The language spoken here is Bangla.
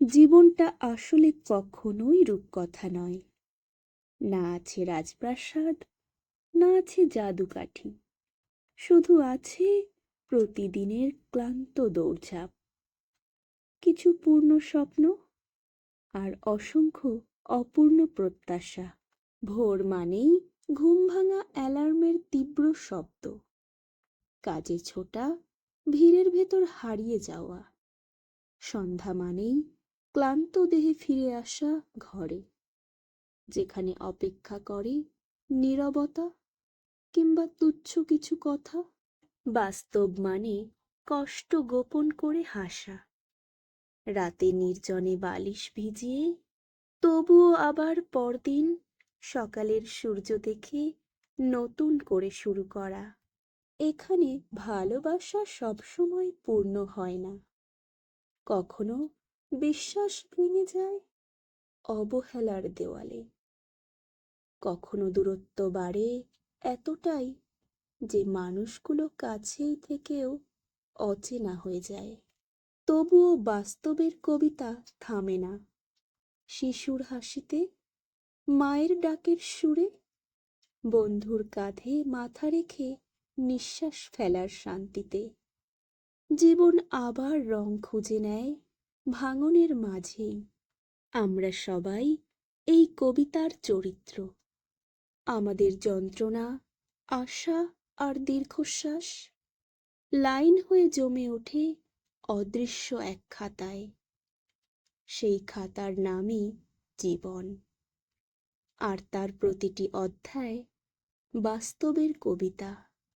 জীবনটা আসলে কখনোই রূপকথা নয়। না আছে রাজপ্রাসাদ, না আছে জাদুকাঠি, শুধু আছে প্রতিদিনের ক্লান্ত দৌড়ঝাঁপ, কিছু পূর্ণ স্বপ্ন আর অসংখ্য অপূর্ণ প্রত্যাশা। ভোর মানেই ঘুম ভাঙা অ্যালার্মের তীব্র শব্দ, কাজে ছোটা, ভিড়ের ভেতর হারিয়ে যাওয়া। সন্ধ্যা মানেই ক্লান্ত দেহে ফিরে আসা ঘরে, যেখানে অপেক্ষা করে নীরবতা কিংবা তুচ্ছ কিছু কথা। বাস্তব মানে কষ্ট গোপন করে হাসা, রাতে নির্জনে বালিশ ভিজিয়ে তবুও আবার পরদিন সকালের সূর্য দেখে নতুন করে শুরু করা। এখানে ভালোবাসা সবসময় পূর্ণ হয় না, কখনো বিশ্বাস ভেঙে যায় অবহেলার দেওয়ালে, কখনো দূরত্ব বাড়ে এতটাই যে মানুষগুলো কাছেই থেকেও অচেনা হয়ে যায়। তবুও বাস্তবের কবিতা থামে না, শিশুর হাসিতে, মায়ের ডাকের সুরে, বন্ধুর কাঁধে মাথা রেখে নিঃশ্বাস ফেলার শান্তিতে। জীবন আবার রং খুঁজে নেয় ভাঙনের মাঝেই। আমরা সবাই এই কবিতার চরিত্র। আমাদের যন্ত্রণা, আশা আর দীর্ঘশ্বাস লাইন হয়ে জমে ওঠে অদৃশ্য এক খাতায়। সেই খাতার নামই জীবন, আর তার প্রতিটি অধ্যায় বাস্তবের কবিতা।